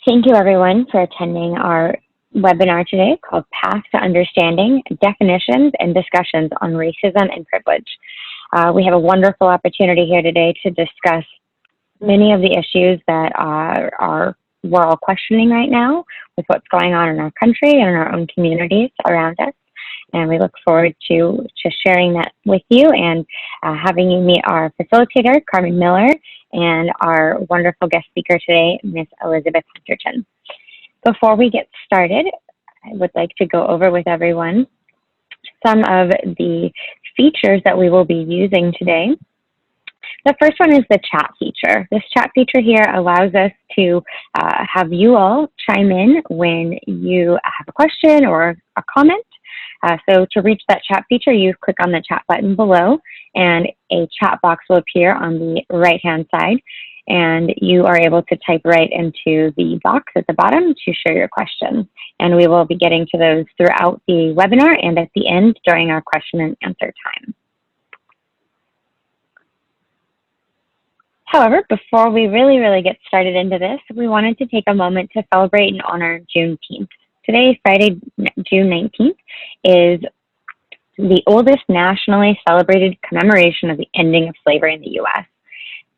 Thank you everyone for attending our webinar today called Path to Understanding Definitions and Discussions on Racism and Privilege. We have a wonderful opportunity here today to discuss many of the issues that we're all questioning right now with what's going on in our country and in our own communities around us. And we look forward to sharing that with you and having you meet our facilitator, Carmen Miller, and our wonderful guest speaker today, Ms. Elizabeth Hunterton. Before we get started, I would like to go over with everyone some of the features that we will be using today. The first one is the chat feature. This chat feature here allows us to have you all chime in when you have a question or a comment. So to reach that chat feature, you click on the chat button below and a chat box will appear on the right-hand side. And you are able to type right into the box at the bottom to share your question. And we will be getting to those throughout the webinar and at the end during our question and answer time. However, before we really get started into this, we wanted to take a moment to celebrate and honor Juneteenth. Today, Friday, June 19th, is the oldest nationally celebrated commemoration of the ending of slavery in the U.S.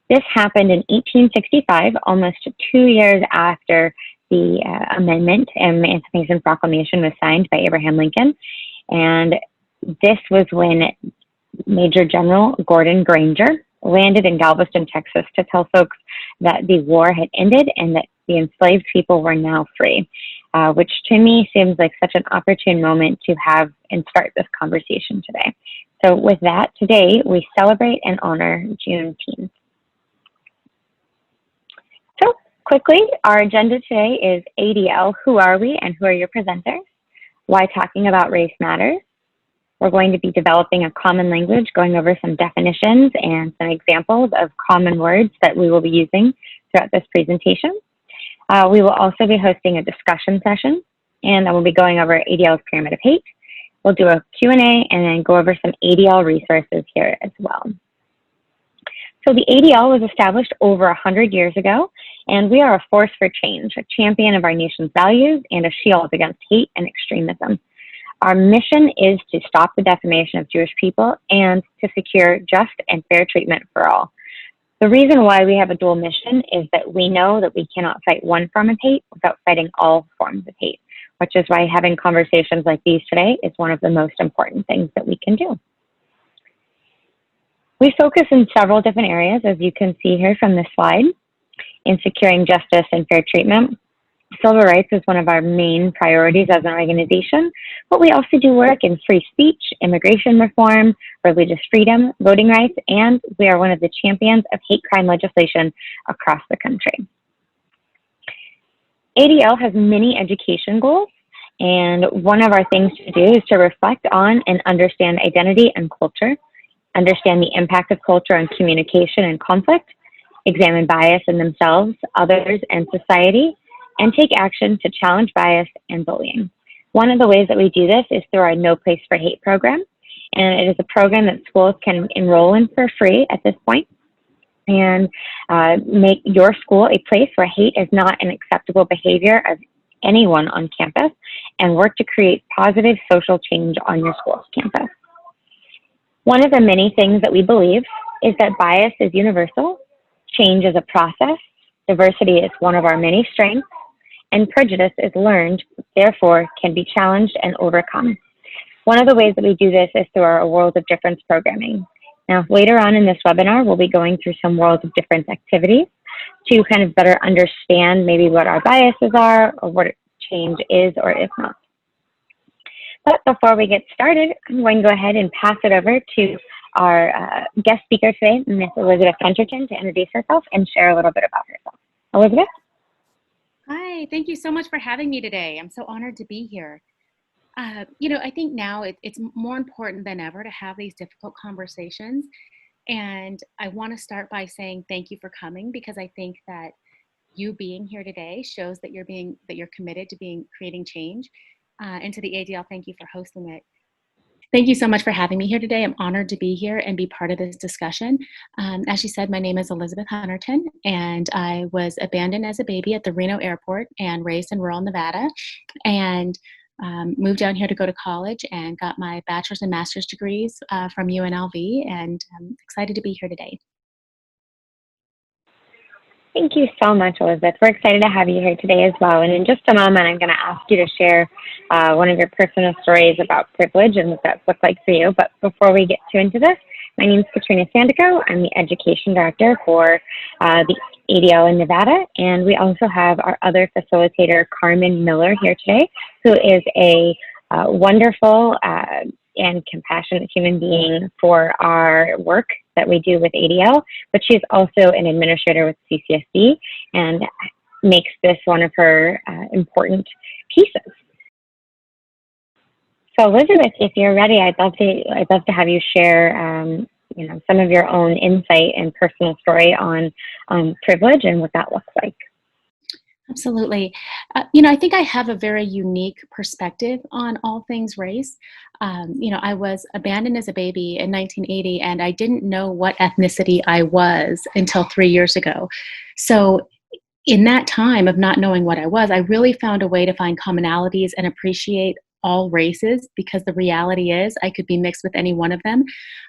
This happened in 1865, almost 2 years after the amendment and Emancipation Proclamation was signed by Abraham Lincoln. And this was when Major General Gordon Granger landed in Galveston, Texas to tell folks that the war had ended and that the enslaved people were now free, which to me seems like such an opportune moment to have and start this conversation today. So with that, today we celebrate and honor Juneteenth. So quickly, our agenda today is ADL, who are we and who are your presenters? Why talking about race matters? We're going to be developing a common language, going over some definitions and some examples of common words that we will be using throughout this presentation. We will also be hosting a discussion session, and then we'll be going over ADL's Pyramid of Hate. We'll do a Q&A and then go over some ADL resources here as well. So the ADL was established over 100 years ago, and we are a force for change, a champion of our nation's values and a shield against hate and extremism. Our mission is to stop the defamation of Jewish people and to secure just and fair treatment for all. The reason why we have a dual mission is that we know that we cannot fight one form of hate without fighting all forms of hate, which is why having conversations like these today is one of the most important things that we can do. We focus in several different areas, as you can see here from this slide, in securing justice and fair treatment. Civil rights is one of our main priorities as an organization, but we also do work in free speech, immigration reform, religious freedom, voting rights, and we are one of the champions of hate crime legislation across the country. ADL has many education goals, and one of our things to do is to reflect on and understand identity and culture, understand the impact of culture on communication and conflict, examine bias in themselves, others, and society, and take action to challenge bias and bullying. One of the ways that we do this is through our No Place for Hate program, and it is a program that schools can enroll in for free at this point and make your school a place where hate is not an acceptable behavior of anyone on campus and work to create positive social change on your school's campus. One of the many things that we believe is that bias is universal, change is a process, diversity is one of our many strengths, and prejudice is learned, therefore can be challenged and overcome. One of the ways that we do this is through our World of Difference programming. Now, later on in this webinar, we'll be going through some Worlds of Difference activities to kind of better understand maybe what our biases are or what change is or is not. But before we get started, I'm going to go ahead and pass it over to our guest speaker today, Ms. Elizabeth Hunterton, to introduce herself and share a little bit about herself. Elizabeth? Hi, thank you so much for having me today. I'm so honored to be here. I think now it's more important than ever to have these difficult conversations. And I want to start by saying thank you for coming, because I think that you being here today shows that you're committed to creating change. And to the ADL, thank you for hosting it. Thank you so much for having me here today. I'm honored to be here and be part of this discussion. As she said, my name is Elizabeth Hunterton, and I was abandoned as a baby at the Reno airport and raised in rural Nevada, and moved down here to go to college and got my bachelor's and master's degrees from UNLV, and I'm excited to be here today. Thank you so much, Elizabeth. We're excited to have you here today as well. And in just a moment, I'm going to ask you to share one of your personal stories about privilege and what that's looked like for you. But before we get too into this, my name is Katrina Sandico. I'm the Education Director for the ADL in Nevada. And we also have our other facilitator, Carmen Miller, here today, who is a wonderful and compassionate human being for our work that we do with ADL, but she's also an administrator with CCSD and makes this one of her important pieces. So Elizabeth, if you're ready, I'd love to have you share some of your own insight and personal story on privilege and what that looks like. Absolutely. I think I have a very unique perspective on all things race. I was abandoned as a baby in 1980, and I didn't know what ethnicity I was until 3 years ago. So in that time of not knowing what I was, I really found a way to find commonalities and appreciate all races, because the reality is I could be mixed with any one of them.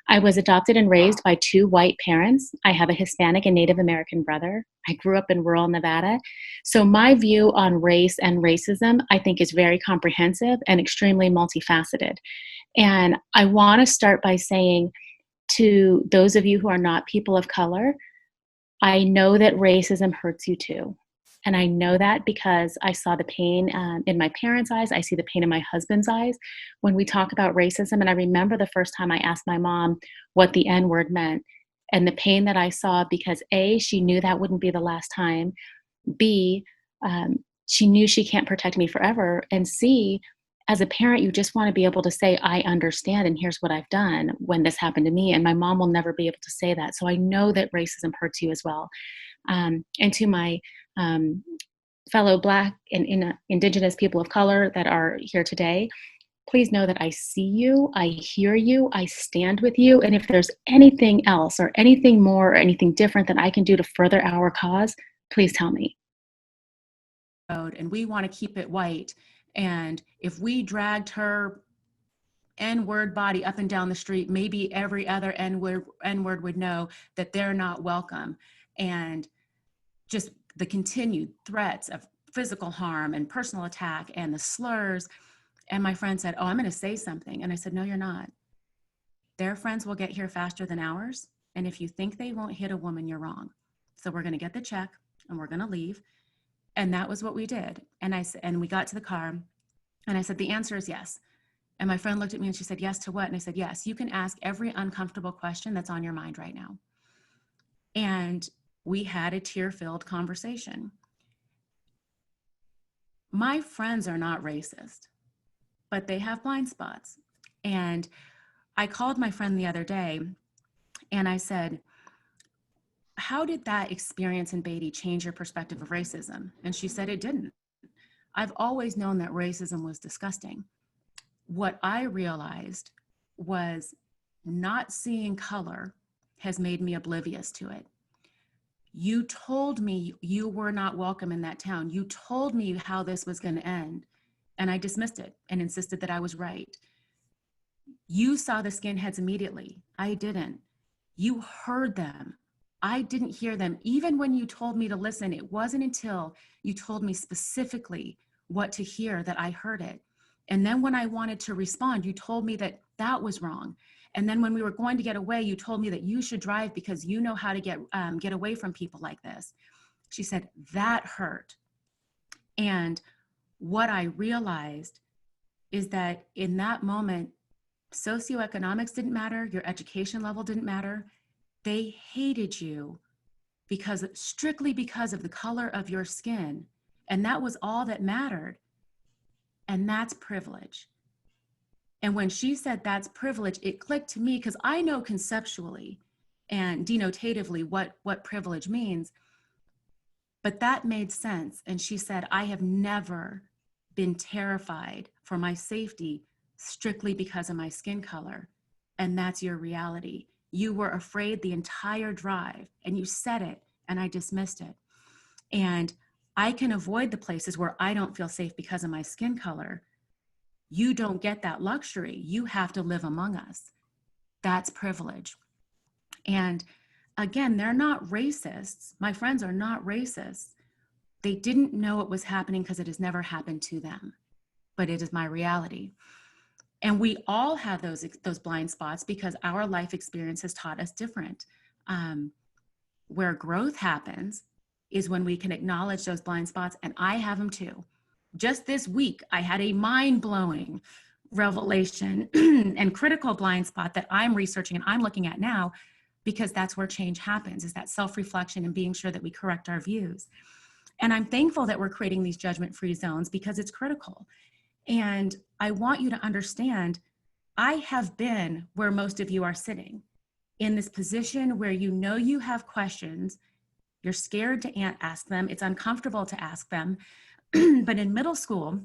I was adopted and raised by 2 white parents. I have a Hispanic and Native American brother. I grew up in rural Nevada. So my view on race and racism, I think, is very comprehensive and extremely multifaceted. And I want to start by saying to those of you who are not people of color, I know that racism hurts you too. And I know that because I saw the pain in my parents' eyes. I see the pain in my husband's eyes when we talk about racism. And I remember the first time I asked my mom what the N-word meant, and the pain that I saw, because A, she knew that wouldn't be the last time. B, she knew she can't protect me forever. And C, as a parent, you just want to be able to say, I understand, and here's what I've done when this happened to me. And my mom will never be able to say that. So I know that racism hurts you as well. And to my fellow Black and Indigenous people of color that are here today, please know that I see you, I hear you, I stand with you. And if there's anything else or anything more or anything different that I can do to further our cause, please tell me. And we want to keep it white. And if we dragged her N-word body up and down the street, maybe every other N-word would know that they're not welcome. And just the continued threats of physical harm and personal attack and the slurs. And my friend said, oh, I'm going to say something. And I said, no, you're not. Their friends will get here faster than ours. And if you think they won't hit a woman, you're wrong. So we're going to get the check and we're going to leave. And that was what we did. And we got to the car and I said, the answer is yes. And my friend looked at me and she said, yes to what? And I said, yes, you can ask every uncomfortable question that's on your mind right now. And we had a tear-filled conversation. My friends are not racist, but they have blind spots. And I called my friend the other day and I said, how did that experience in Beatty change your perspective of racism? And she said it didn't. I've always known that racism was disgusting. What I realized was not seeing color has made me oblivious to it. You told me you were not welcome in that town. You told me how this was going to end, and I dismissed it and insisted that I was right. You saw the skinheads immediately. I didn't. You heard them. I didn't hear them. Even when you told me to listen, it wasn't until you told me specifically what to hear that I heard it. And then when I wanted to respond, you told me that that was wrong. And then when we were going to get away, you told me that you should drive because you know how to get away from people like this. She said, that hurt. And what I realized is that in that moment, socioeconomics didn't matter. Your education level didn't matter. They hated you strictly because of the color of your skin. And that was all that mattered. And that's privilege. And when she said that's privilege, it clicked to me because I know conceptually and denotatively what privilege means, but that made sense. And she said, I have never been terrified for my safety strictly because of my skin color. And that's your reality. You were afraid the entire drive and you said it and I dismissed it. And I can avoid the places where I don't feel safe because of my skin color. You don't get that luxury. You have to live among us. That's privilege. And again, they're not racists. My friends are not racists. They didn't know it was happening because it has never happened to them, but it is my reality. And we all have those blind spots because our life experience has taught us different. Where growth happens is when we can acknowledge those blind spots, and I have them too. Just this week, I had a mind-blowing revelation and critical blind spot that I'm researching and I'm looking at now, because that's where change happens, is that self-reflection and being sure that we correct our views. And I'm thankful that we're creating these judgment-free zones because it's critical. And I want you to understand, I have been where most of you are sitting, in this position where you know you have questions, you're scared to ask them, it's uncomfortable to ask them. But in middle school,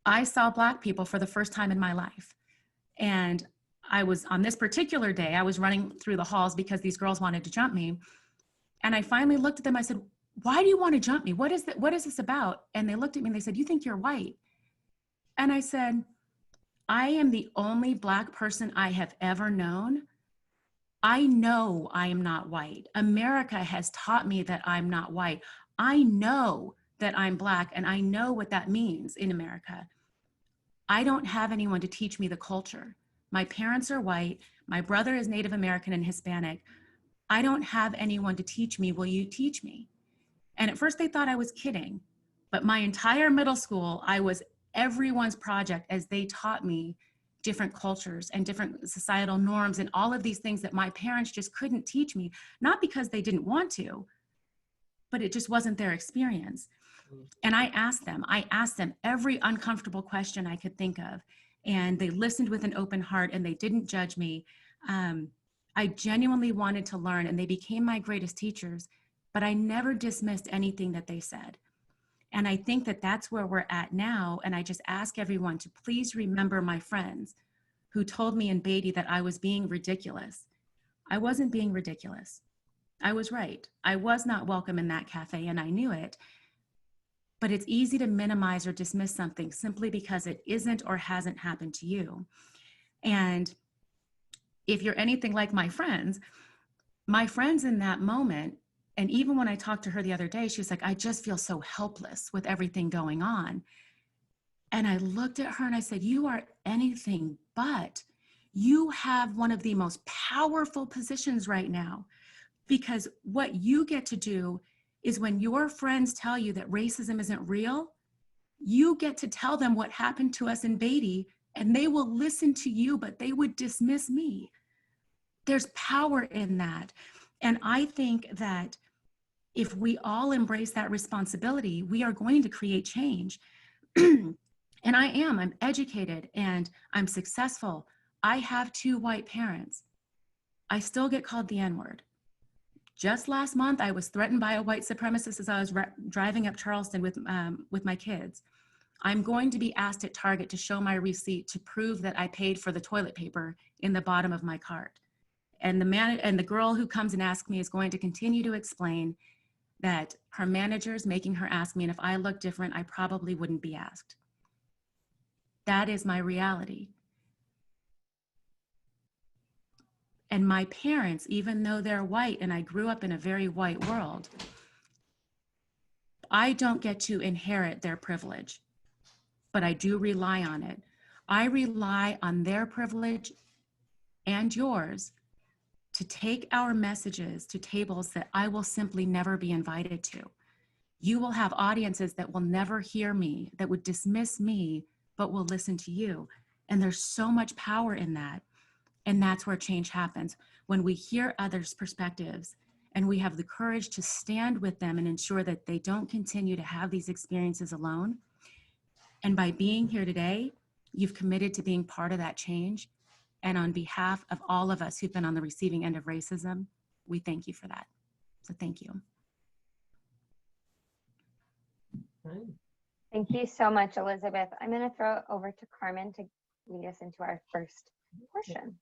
I saw Black people for the first time in my life. And I was, on this particular day, I was running through the halls because these girls wanted to jump me. And I finally looked at them, I said, why do you want to jump me? What is this about? And they looked at me and they said, you think you're white? And I said, I am the only Black person I have ever known. I know I am not white. America has taught me that I'm not white. I know that I'm Black, and I know what that means in America. I don't have anyone to teach me the culture. My parents are white. My brother is Native American and Hispanic. I don't have anyone to teach me. Will you teach me? And at first they thought I was kidding, but my entire middle school, I was everyone's project as they taught me different cultures and different societal norms and all of these things that my parents just couldn't teach me, not because they didn't want to, but it just wasn't their experience. And I asked them every uncomfortable question I could think of, and they listened with an open heart and they didn't judge me. I genuinely wanted to learn, and they became my greatest teachers, but I never dismissed anything that they said. And I think that that's where we're at now. And I just ask everyone to please remember my friends who told me in Beatty that I was being ridiculous. I wasn't being ridiculous. I was right. I was not welcome in that cafe, and I knew it. But it's easy to minimize or dismiss something simply because it isn't or hasn't happened to you. And if you're anything like my friends in that moment, and even when I talked to her the other day, she was like, I just feel so helpless with everything going on. And I looked at her and I said, you are anything but. You have one of the most powerful positions right now, because what you get to do is when your friends tell you that racism isn't real, you get to tell them what happened to us in Beatty, and they will listen to you, but they would dismiss me. There's power in that. And I think that if we all embrace that responsibility, we are going to create change. And I'm educated and I'm successful. I have 2 white parents. I still get called the N-word. Just last month, I was threatened by a white supremacist as I was driving up Charleston with my kids. I'm going to be asked at Target to show my receipt to prove that I paid for the toilet paper in the bottom of my cart. And the girl who comes and asks me is going to continue to explain that her manager's making her ask me, and if I look different, I probably wouldn't be asked. That is my reality. And my parents, even though they're white, and I grew up in a very white world, I don't get to inherit their privilege, but I do rely on it. I rely on their privilege and yours to take our messages to tables that I will simply never be invited to. You will have audiences that will never hear me, that would dismiss me, but will listen to you. And there's so much power in that. And that's where change happens. When we hear others' perspectives and we have the courage to stand with them and ensure that they don't continue to have these experiences alone. And by being here today, you've committed to being part of that change. And on behalf of all of us who've been on the receiving end of racism, we thank you for that. So thank you. Thank you so much, Elizabeth. I'm going to throw it over to Carmen to lead us into our first portion.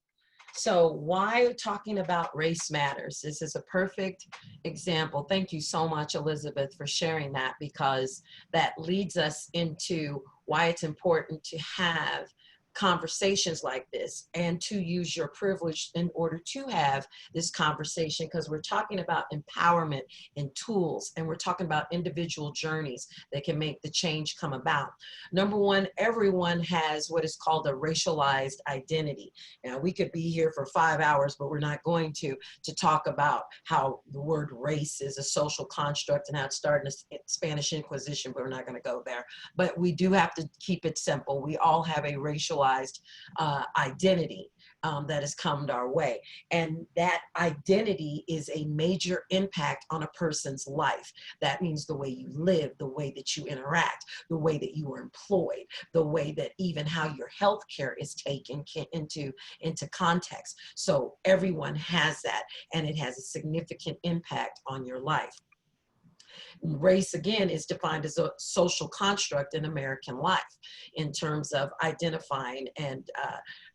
So why talking about race matters? This is a perfect example. Thank you so much, Elizabeth, for sharing that, because that leads us into why it's important to have conversations like this and to use your privilege in order to have this conversation, because we're talking about empowerment and tools, and we're talking about individual journeys that can make the change come about. Number one, everyone has what is called a racialized identity. Now, we could be here for 5 hours, but we're not going to talk about how the word race is a social construct and how it started in the Spanish Inquisition, but we're not going to go there. But we do have to keep it simple. We all have a racialized identity that has come our way. And that identity is a major impact on a person's life. That means the way you live, the way that you interact, the way that you are employed, the way that even how your health care is taken into context. So everyone has that, and it has a significant impact on your life. Race, again, is defined as a social construct in American life in terms of identifying and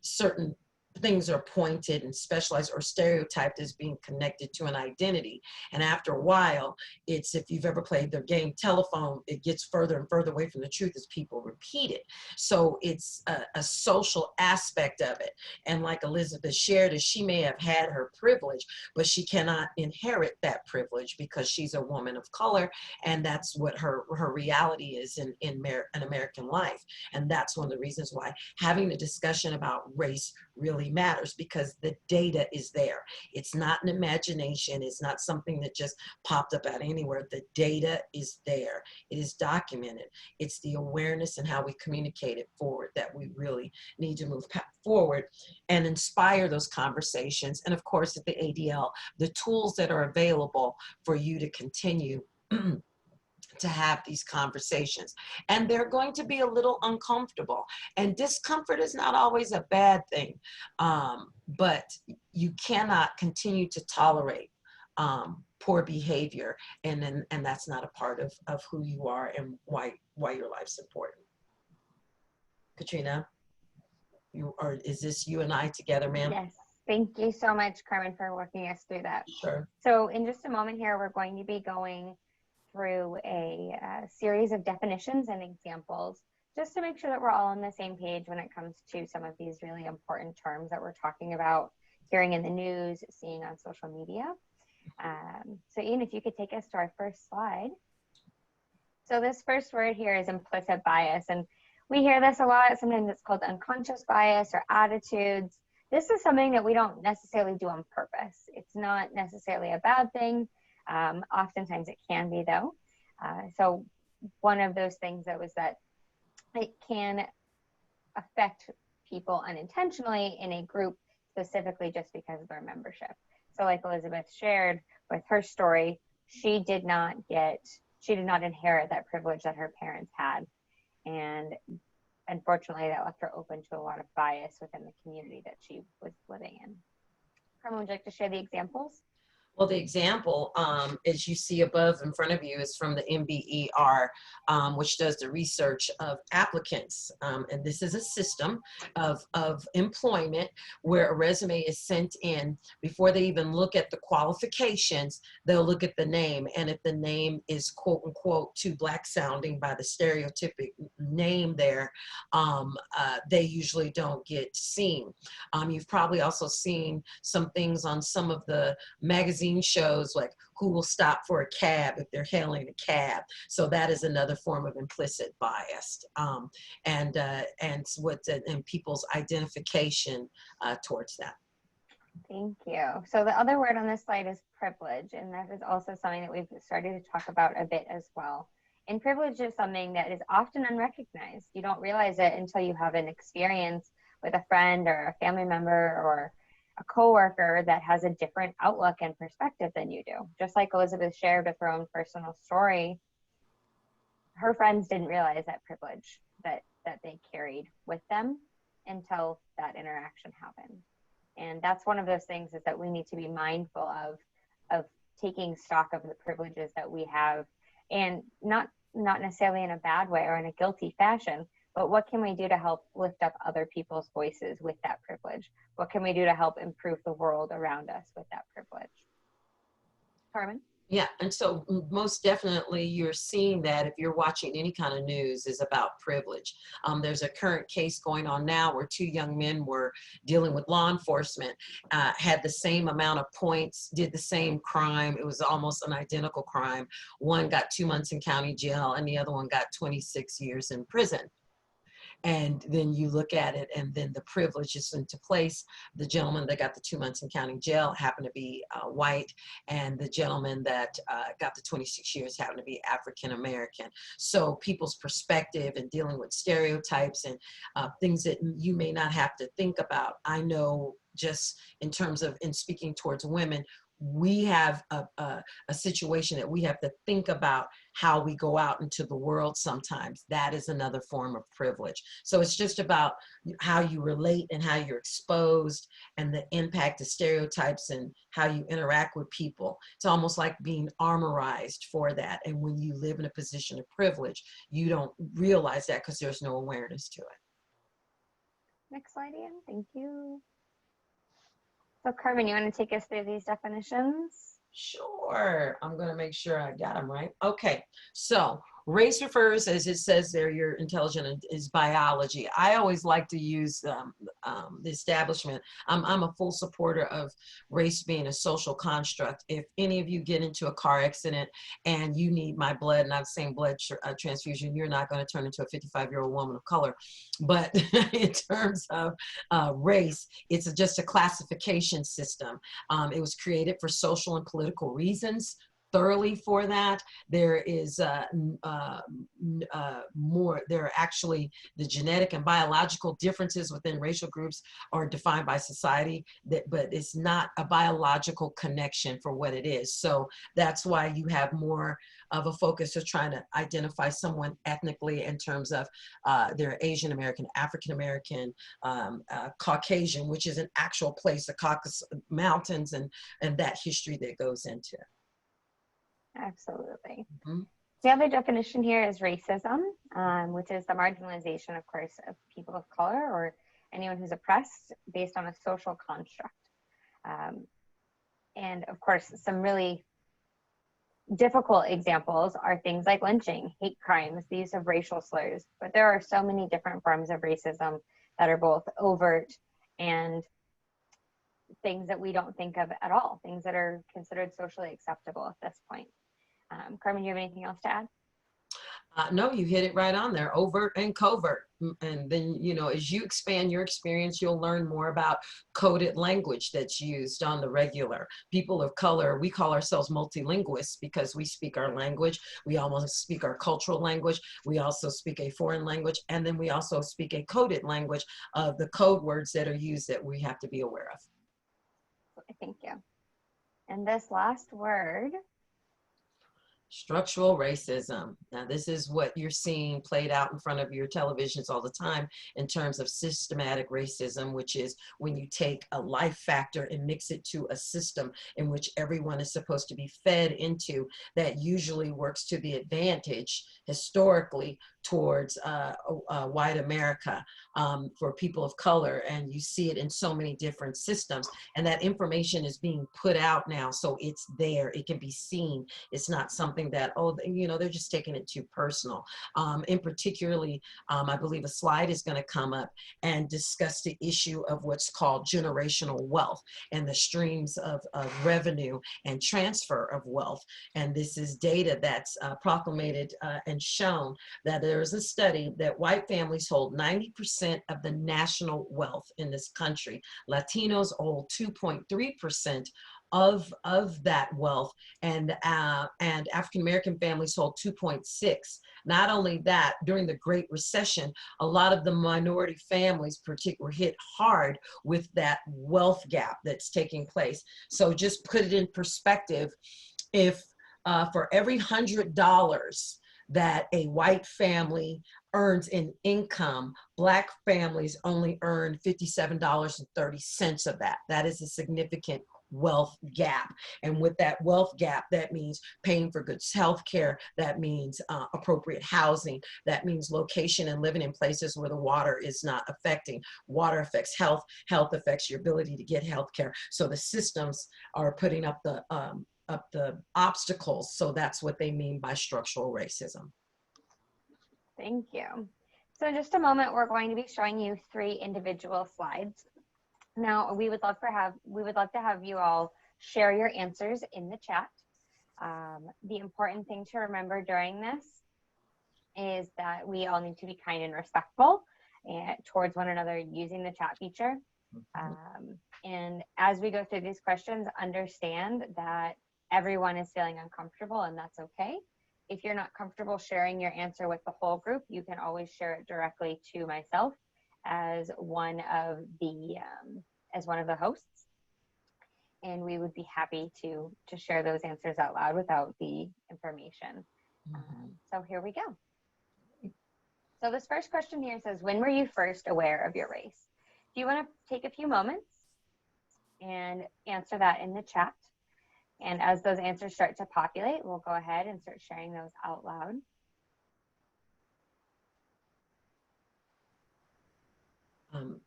certain things are pointed and specialized or stereotyped as being connected to an identity. And after a while, it's, if you've ever played the game telephone, it gets further and further away from the truth as people repeat it. So it's a social aspect of it. And like Elizabeth shared, is she may have had her privilege, but she cannot inherit that privilege because she's a woman of color, and that's what her reality is in American life. And that's one of the reasons why having a discussion about race really matters, because the data is there. It's not an imagination. It's not something that just popped up out of anywhere. The data is there. It is documented. It's the awareness and how we communicate it forward that we really need to move forward and inspire those conversations. And of course, at the ADL, the tools that are available for you to continue to have these conversations. And they're going to be a little uncomfortable. And discomfort is not always a bad thing, but you cannot continue to tolerate poor behavior, and that's not a part of who you are and why your life's important. Katrina, is this you and I together, ma'am? Yes. Thank you so much, Carmen, for walking us through that. Sure. So in just a moment here, we're going to be going through a series of definitions and examples, just to make sure that we're all on the same page when it comes to some of these really important terms that we're talking about, hearing in the news, seeing on social media. So Ian, if you could take us to our first slide. So this first word here is implicit bias, and we hear this a lot. Sometimes it's called unconscious bias or attitudes. This is something that we don't necessarily do on purpose. It's not necessarily a bad thing. Oftentimes it can be, though. So one of those things that was that it can affect people unintentionally in a group, specifically just because of their membership. So like Elizabeth shared with her story, she did not inherit that privilege that her parents had. And unfortunately, that left her open to a lot of bias within the community that she was living in. Carmen, would you like to share the examples? Well, the example, as you see above in front of you, is from the MBER, which does the research of applicants. And this is a system of employment where a resume is sent in. Before they even look at the qualifications, they'll look at the name. And if the name is quote unquote too black sounding by the stereotypic name there, they usually don't get seen. You've probably also seen some things on some of the magazine shows, like who will stop for a cab if they're hailing a cab. So that is another form of implicit bias, and people's identification towards that. Thank you. So the other word on this slide is privilege, and that is also something that we've started to talk about a bit as well. And privilege is something that is often unrecognized. You don't realize it until you have an experience with a friend or a family member or a coworker that has a different outlook and perspective than you do. Just like Elizabeth shared with her own personal story, her friends didn't realize that privilege that they carried with them until that interaction happened. And that's one of those things, is that we need to be mindful of taking stock of the privileges that we have, and not necessarily in a bad way or in a guilty fashion, but what can we do to help lift up other people's voices with that privilege? What can we do to help improve the world around us with that privilege? Carmen? Yeah, and so most definitely you're seeing that if you're watching any kind of news is about privilege. There's a current case going on now where two young men were dealing with law enforcement, had the same amount of points, did the same crime. It was almost an identical crime. One got 2 months in county jail and the other one got 26 years in prison. And then you look at it and then the privilege is into place. The gentleman that got the 2 months in county jail happened to be white, and the gentleman that got the 26 years happened to be African American. So people's perspective and dealing with stereotypes and things that you may not have to think about. I know just in terms of in speaking towards women, we have a situation that we have to think about how we go out into the world sometimes. That is another form of privilege. So it's just about how you relate and how you're exposed and the impact of stereotypes and how you interact with people. It's almost like being armorized for that. And when you live in a position of privilege, you don't realize that because there's no awareness to it. Next slide, Ian. Thank you. So Carmen, you want to take us through these definitions? Sure. I'm going to make sure I got them right. Okay. So race refers, as it says there, you're intelligent, is biology. I always like to use the establishment. I'm a full supporter of race being a social construct. If any of you get into a car accident and you need my blood, not the same blood transfusion, you're not going to turn into a 55-year-old woman of color. But in terms of race, it's just a classification system. It was created for social and political reasons. Thoroughly for that. There is more, there are actually the genetic and biological differences within racial groups are defined by society, but it's not a biological connection for what it is. So that's why you have more of a focus of trying to identify someone ethnically in terms of they're Asian American, African American, Caucasian, which is an actual place, the Caucasus Mountains, and that history that goes into it. Absolutely. Mm-hmm. The other definition here is racism, which is the marginalization, of course, of people of color or anyone who's oppressed based on a social construct. And of course, some really difficult examples are things like lynching, hate crimes, the use of racial slurs. But there are so many different forms of racism that are both overt and things that we don't think of at all, things that are considered socially acceptable at this point. Carmen, do you have anything else to add? No, you hit it right on there, overt and covert. And then, you know, as you expand your experience, you'll learn more about coded language that's used on the regular. People of color, we call ourselves multilinguists because we speak our language. We almost speak our cultural language. We also speak a foreign language. And then we also speak a coded language of the code words that are used that we have to be aware of. Thank you. And this last word, structural racism. Now, this is what you're seeing played out in front of your televisions all the time in terms of systematic racism, which is when you take a life factor and mix it to a system in which everyone is supposed to be fed into that usually works to the advantage historically towards white America for people of color. And you see it in so many different systems. And that information is being put out now. So it's there, it can be seen. It's not something that, oh, you know, they're just taking it too personal. In particularly, I believe a slide is going to come up and discuss the issue of what's called generational wealth and the streams of revenue and transfer of wealth. And this is data that's proclamated and shown that there is a study that white families hold 90% of the national wealth in this country. Latinos hold 2.3% of that wealth, and African-American families hold 2.6. Not only that, during the Great Recession, a lot of the minority families were hit hard with that wealth gap that's taking place. So just put it in perspective, if for every $100 that a white family earns in income, Black families only earn $57.30 of that. That is a significant wealth gap. And with that wealth gap, that means paying for good health care. That means appropriate housing. That means location and living in places where the water is not affecting. Water affects health. Health affects your ability to get health care. So the systems are putting up the obstacles. So that's what they mean by structural racism. Thank you. So in just a moment, we're going to be showing you 3 individual slides. Now, we would love to have you all share your answers in the chat. The important thing to remember during this is that we all need to be kind and respectful towards one another using the chat feature. And as we go through these questions, understand that everyone is feeling uncomfortable, and that's okay. If you're not comfortable sharing your answer with the whole group, you can always share it directly to myself as one of the hosts, and we would be happy to share those answers out loud without the information. So here we go. So this first question here says, when were you first aware of your race? Do you want to take a few moments and answer that in the chat? And as those answers start to populate, we'll go ahead and start sharing those out loud.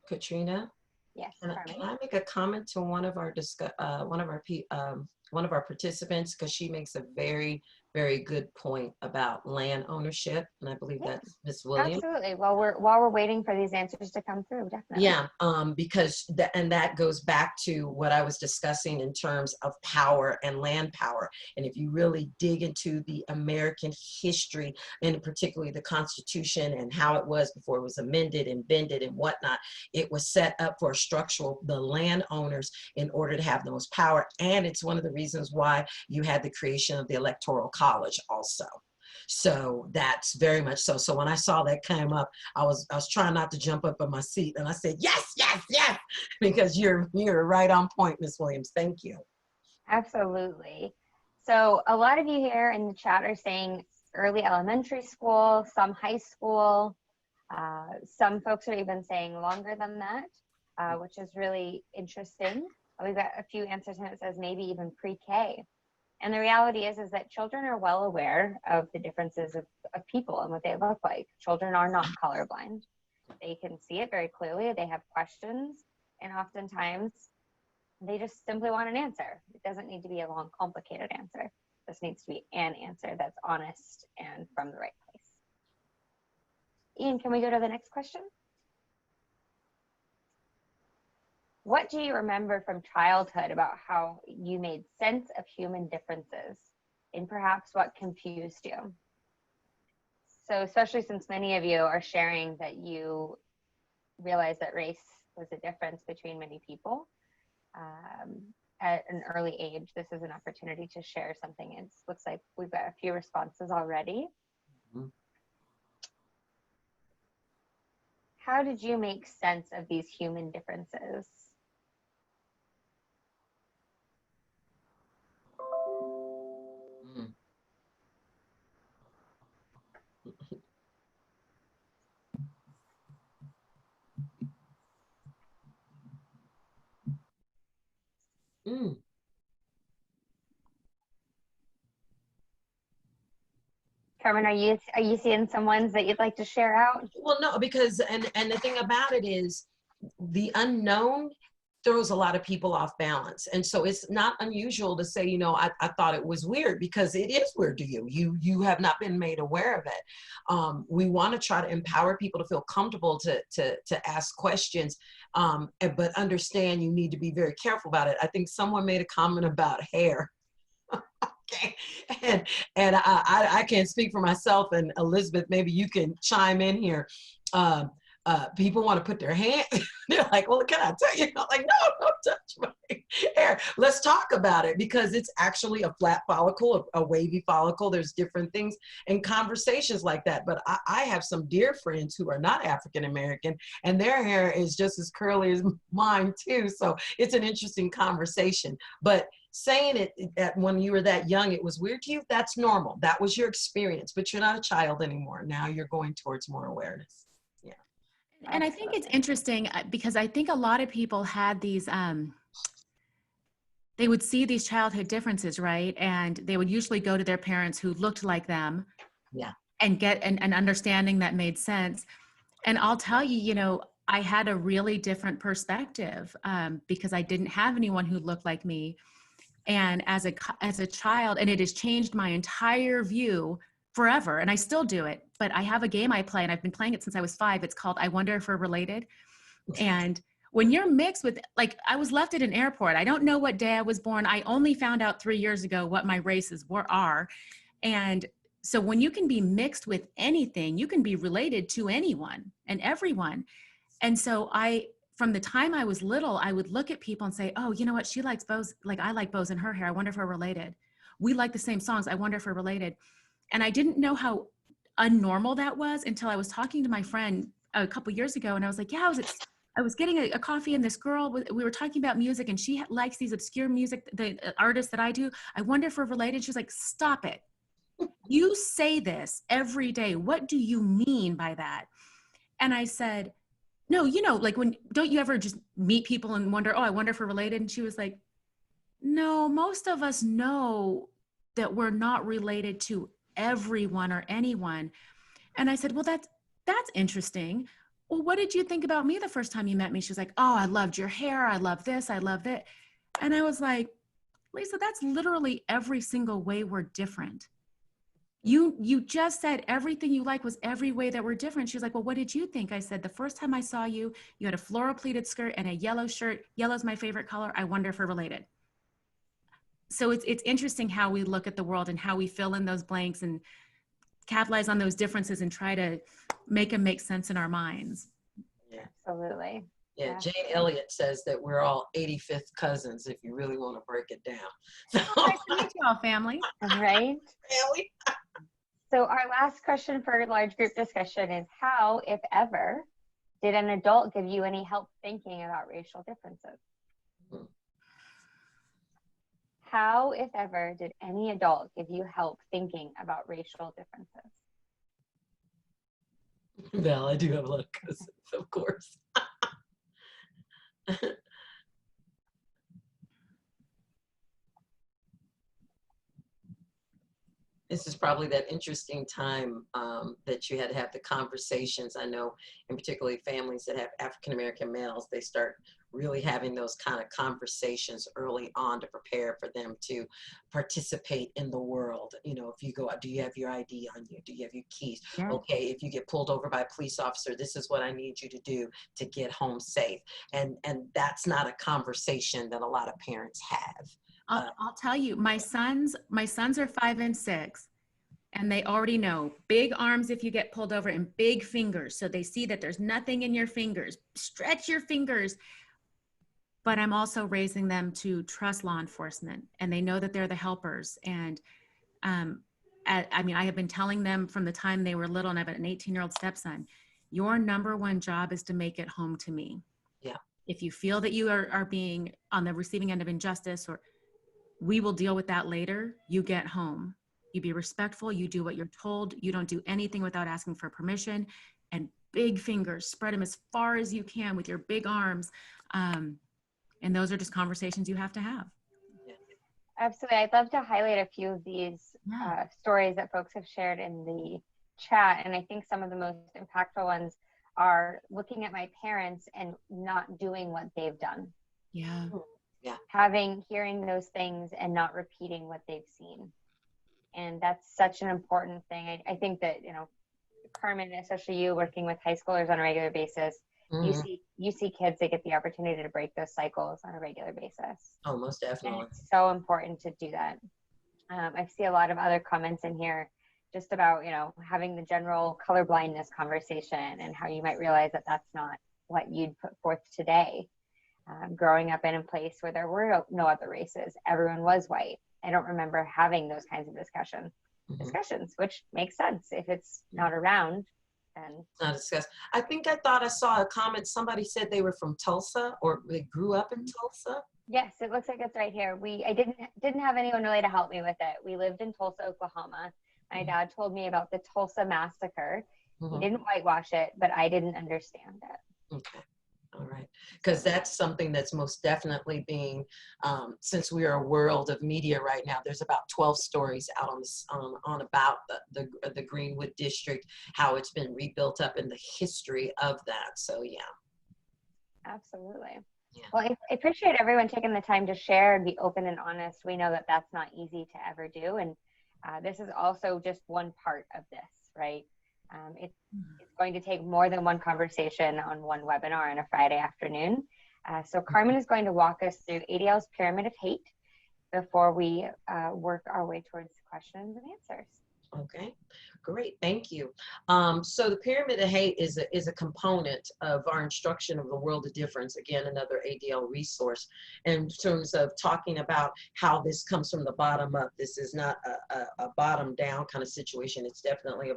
Katrina? Yes. Can I make a comment to one of our participants, because she makes a very, very good point about land ownership, and I believe that's Ms. Williams. Absolutely. While we're waiting for these answers to come through, definitely. Yeah, because that goes back to what I was discussing in terms of power and land power. And if you really dig into the American history, and particularly the Constitution and how it was before it was amended and bended and whatnot, it was set up for the landowners in order to have the most power. And it's one of the reasons why you had the creation of the Electoral College also. So that's very much so. So when I saw that come up, I was trying not to jump up in my seat, and I said, yes, yes, yes, because you're right on point, Ms. Williams. Thank you. Absolutely. So a lot of you here in the chat are saying early elementary school, some high school. Some folks are even saying longer than that, which is really interesting. We've got a few answers here that says maybe even pre-K. And the reality is that children are well aware of the differences of people and what they look like. Children are not colorblind. They can see it very clearly. They have questions, and oftentimes they just simply want an answer. It doesn't need to be a long, complicated answer. This needs to be an answer that's honest and from the right place. Ian, can we go to the next question? What do you remember from childhood about how you made sense of human differences, and perhaps what confused you? So especially since many of you are sharing that you realized that race was a difference between many people at an early age, this is an opportunity to share something. It looks like we've got a few responses already. How did you make sense of these human differences? Carmen, are you seeing some ones that you'd like to share out? Well, no, because and the thing about it is the unknown throws a lot of people off balance. And so it's not unusual to say, you know, I thought it was weird, because it is weird to you. You have not been made aware of it. We want to try to empower people to feel comfortable to ask questions, but understand you need to be very careful about it. I think someone made a comment about hair. Okay. And I can't speak for myself, and Elizabeth, maybe you can chime in here. People want to put their hand, they're like, well, can I tell you? I'm like, no, don't touch my hair. Let's talk about it, because it's actually a flat follicle, a wavy follicle. There's different things and conversations like that. But I have some dear friends who are not African-American, and their hair is just as curly as mine too. So it's an interesting conversation. But saying it that when you were that young, it was weird to you, that's normal. That was your experience, but you're not a child anymore. Now you're going towards more awareness. Yeah. And I think it's interesting because I think a lot of people had these they would see these childhood differences, right? And they would usually go to their parents who looked like them Yeah. and get an understanding that made sense. And I'll tell you, you know, I had a really different perspective because I didn't have anyone who looked like me. And as a child, and it has changed my entire view forever. And I still do it, but I have a game I play, and I've been playing it since I was 5. It's called I Wonder If We're Related. And when you're mixed with, like, I was left at an airport. I don't know what day I was born. I only found out 3 years ago what my races are. And so when you can be mixed with anything, you can be related to anyone and everyone. And so from the time I was little, I would look at people and say, oh, you know what? She likes bows. Like, I like bows in her hair. I wonder if we're related. We like the same songs. I wonder if we're related. And I didn't know how unnormal that was until I was talking to my friend a couple years ago. And I was like, yeah, I was getting a coffee, and this girl, we were talking about music, and she likes these obscure music, the artists that I do. I wonder if we're related. She's like, stop it. You say this every day. What do you mean by that? And I said, no, you know, like, don't you ever just meet people and wonder, oh, I wonder if we're related? And she was like, no, most of us know that we're not related to everyone or anyone. And I said, well, that's interesting. Well, what did you think about me the first time you met me? She was like, oh, I loved your hair. I love this. I love that. And I was like, Lisa, that's literally every single way we're different. You just said everything you like was every way that we're different. She was like, well, what did you think? I said, the first time I saw you, you had a floral pleated skirt and a yellow shirt. Yellow's my favorite color. I wonder if we're related. So it's interesting how we look at the world and how we fill in those blanks and capitalize on those differences and try to make them make sense in our minds. Yeah. Absolutely. Yeah, Yeah. Jane Elliott says that we're all 85th cousins if you really want to break it down. So, Nice to meet you all, family. Right. really? So our last question for large group discussion is, how, if ever, did an adult give you any help thinking about racial differences? How, if ever, did any adult give you help thinking about racial differences? Well, I do have a lot of cousins, of course. This is probably that interesting time that you had to have the conversations. I know, in particularly families that have African-American males, they start really having those kind of conversations early on to prepare for them to participate in the world. You know, if you go out, do you have your ID on you? Do you have your keys? Yeah. Okay, if you get pulled over by a police officer, this is what I need you to do to get home safe. And that's not a conversation that a lot of parents have. I'll tell you, my sons are 5 and 6, and they already know big arms if you get pulled over and big fingers. So they see that there's nothing in your fingers. Stretch your fingers. But I'm also raising them to trust law enforcement, and they know that they're the helpers. And I mean, I have been telling them from the time they were little, and I have an 18-year-old stepson, your number one job is to make it home to me. Yeah. If you feel that you are being on the receiving end of injustice, or we will deal with that later, you get home. You be respectful, you do what you're told, you don't do anything without asking for permission, and big fingers, spread them as far as you can with your big arms. And those are just conversations you have to have. Absolutely. I'd love to highlight a few of these stories that folks have shared in the chat. And I think some of the most impactful ones are looking at my parents and not doing what they've done. Yeah. Yeah. Hearing those things and not repeating what they've seen. And that's such an important thing. I think that, you know, Carmen, especially you working with high schoolers on a regular basis, you see kids that get the opportunity to break those cycles on a regular basis. Oh, most definitely. And it's so important to do that. I see a lot of other comments in here just about, you know, having the general color blindness conversation and how you might realize that that's not what you'd put forth today. Growing up in a place where there were no other races, everyone was white. I don't remember having those kinds of discussions, which makes sense. If it's not around, then not discussed. I thought I saw a comment. Somebody said they were from Tulsa, or they grew up in Tulsa. Yes, it looks like it's right here. I didn't have anyone really to help me with it. We lived in Tulsa, Oklahoma. My dad told me about the Tulsa massacre. He didn't whitewash it, but I didn't understand it. Okay. All right, because that's something that's most definitely being, since we are a world of media right now, there's about 12 stories out on this, on about the Greenwood district, how it's been rebuilt up in the history of that. So yeah. Absolutely. Yeah. Well, I appreciate everyone taking the time to share and be open and honest. We know that that's not easy to ever do. And this is also just one part of this, right? It's going to take more than one conversation on one webinar on a Friday afternoon. So Carmen is going to walk us through ADL's Pyramid of Hate before we work our way towards questions and answers. Okay, great, thank you. So the Pyramid of Hate is a component of our instruction of the World of Difference, again, another ADL resource, in terms of talking about how this comes from the bottom up. This is not a bottom down kind of situation. It's definitely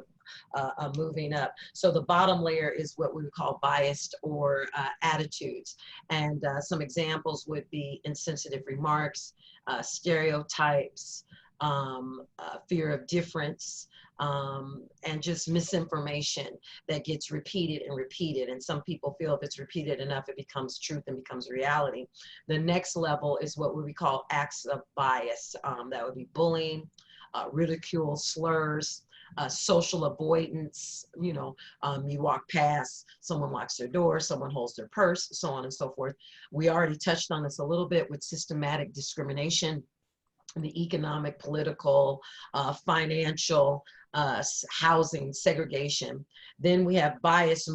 a moving up. So the bottom layer is what we would call biased or attitudes. And some examples would be insensitive remarks, stereotypes, fear of difference, and just misinformation that gets repeated and repeated. And some people feel if it's repeated enough, it becomes truth and becomes reality. The next level is what we call acts of bias. That would be bullying, ridicule, slurs, social avoidance. You know, you walk past, someone locks their door, someone holds their purse, so on and so forth. We already touched on this a little bit with systematic discrimination, the economic, political, financial, housing, segregation. Then we have bias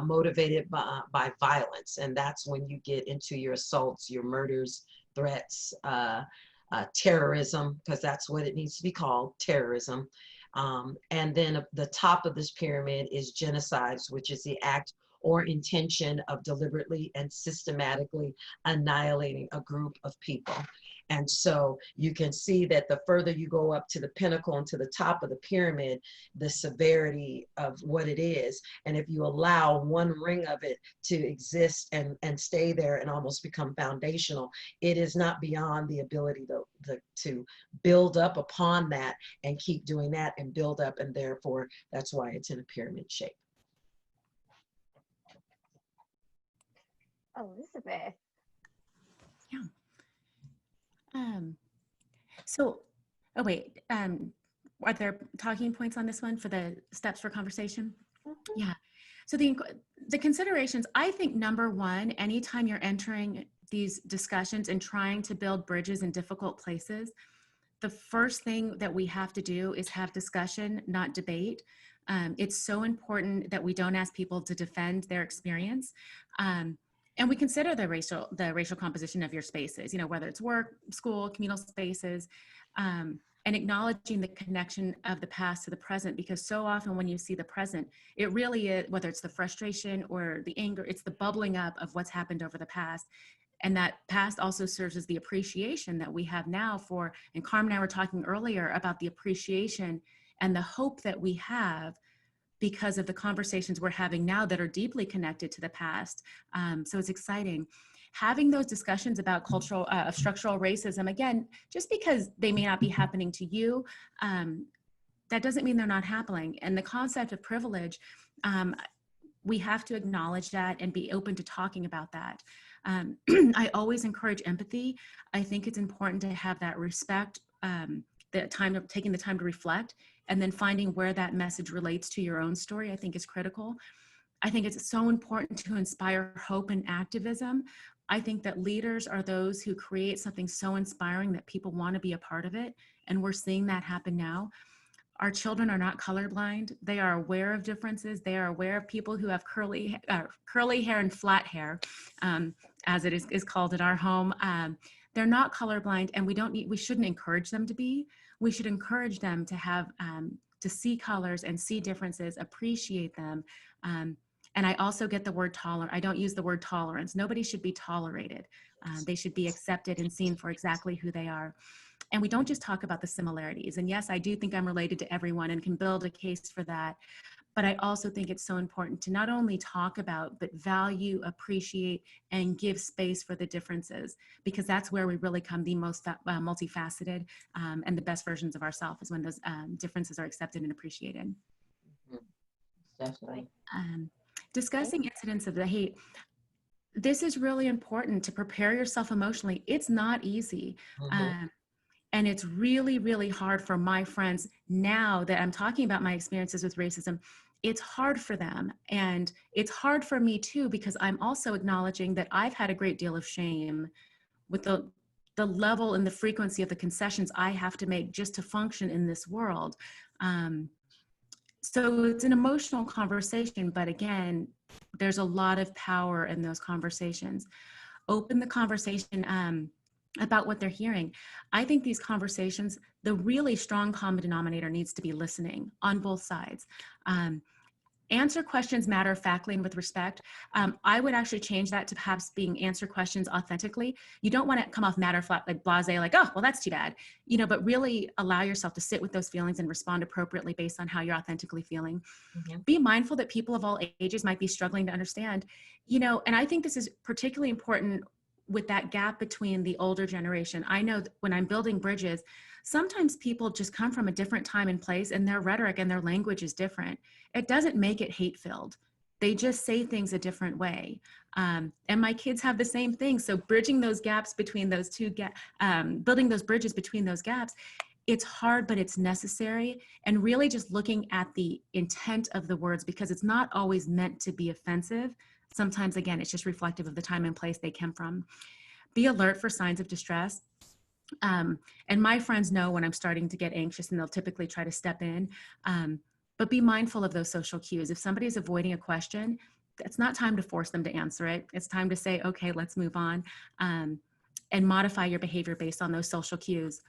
motivated by violence, and that's when you get into your assaults, your murders, threats, terrorism, because that's what it needs to be called, terrorism. And then the top of this pyramid is genocides, which is the act or intention of deliberately and systematically annihilating a group of people. And so you can see that the further you go up to the pinnacle and to the top of the pyramid, the severity of what it is. And if you allow one ring of it to exist and stay there and almost become foundational, it is not beyond the ability to build up upon that and keep doing that and build up. And therefore, that's why it's in a pyramid shape. Elizabeth. Yeah. So, oh wait, are there talking points on this one for the steps for conversation? Mm-hmm. Yeah. So the considerations, I think number one, anytime you're entering these discussions and trying to build bridges in difficult places, the first thing that we have to do is have discussion, not debate. It's so important that we don't ask people to defend their experience. And we consider the racial composition of your spaces, you know, whether it's work, school, communal spaces, and acknowledging the connection of the past to the present, because so often when you see the present, it really is, whether it's the frustration or the anger, it's the bubbling up of what's happened over the past. And that past also serves as the appreciation that we have now for, and Carmen and I were talking earlier about the appreciation and the hope that we have because of the conversations we're having now that are deeply connected to the past. So it's exciting. Having those discussions about cultural, structural racism, again, just because they may not be happening to you, that doesn't mean they're not happening. And the concept of privilege, we have to acknowledge that and be open to talking about that. I always encourage empathy. I think it's important to have that respect, the time of taking the time to reflect, and then finding where that message relates to your own story, I think is critical. I think it's so important to inspire hope and activism. I think that leaders are those who create something so inspiring that people want to be a part of it. And we're seeing that happen now. Our children are not colorblind. They are aware of differences. They are aware of people who have curly hair and flat hair, as it is called in our home. They're not colorblind, and we shouldn't encourage them to be. We should encourage them to have, to see colors and see differences, appreciate them. And I also get the word tolerant. I don't use the word tolerance. Nobody should be tolerated. They should be accepted and seen for exactly who they are. And we don't just talk about the similarities. And yes, I do think I'm related to everyone and can build a case for that. But I also think it's so important to not only talk about, but value, appreciate, and give space for the differences, because that's where we really come the most multifaceted and the best versions of ourselves, is when those differences are accepted and appreciated. Definitely. Discussing incidents of the hate. this is really important to prepare yourself emotionally. It's not easy. Mhm. And it's really, really hard for my friends now that I'm talking about my experiences with racism. It's hard for them. And it's hard for me too, because I'm also acknowledging that I've had a great deal of shame with the level and the frequency of the concessions I have to make just to function in this world. Um, so it's an emotional conversation, but again, there's a lot of power in those conversations. Open the conversation about what they're hearing. I think these conversations, the really strong common denominator needs to be listening on both sides. Answer questions matter of factly and with respect. I would actually change that to perhaps being answer questions authentically. You don't want to come off matter of fact, like blasé, like, oh, well, that's too bad, but really allow yourself to sit with those feelings and respond appropriately based on how you're authentically feeling. Mhm. Be mindful that people of all ages might be struggling to understand, and I think this is particularly important with that gap between the older generation. I know that when I'm building bridges, sometimes people just come from a different time and place, and their rhetoric and their language is different. It doesn't make it hate-filled. They just say things a different way. And my kids have the same thing. So bridging those gaps between those two, building those bridges between those gaps, it's hard, but it's necessary. And really just looking at the intent of the words, because it's not always meant to be offensive. Sometimes, again, it's just reflective of the time and place they came from. Be alert for signs of distress. And my friends know when I'm starting to get anxious, and they'll typically try to step in. But be mindful of those social cues. If somebody's avoiding a question, it's not time to force them to answer it. It's time to say, okay, let's move on, and modify your behavior based on those social cues.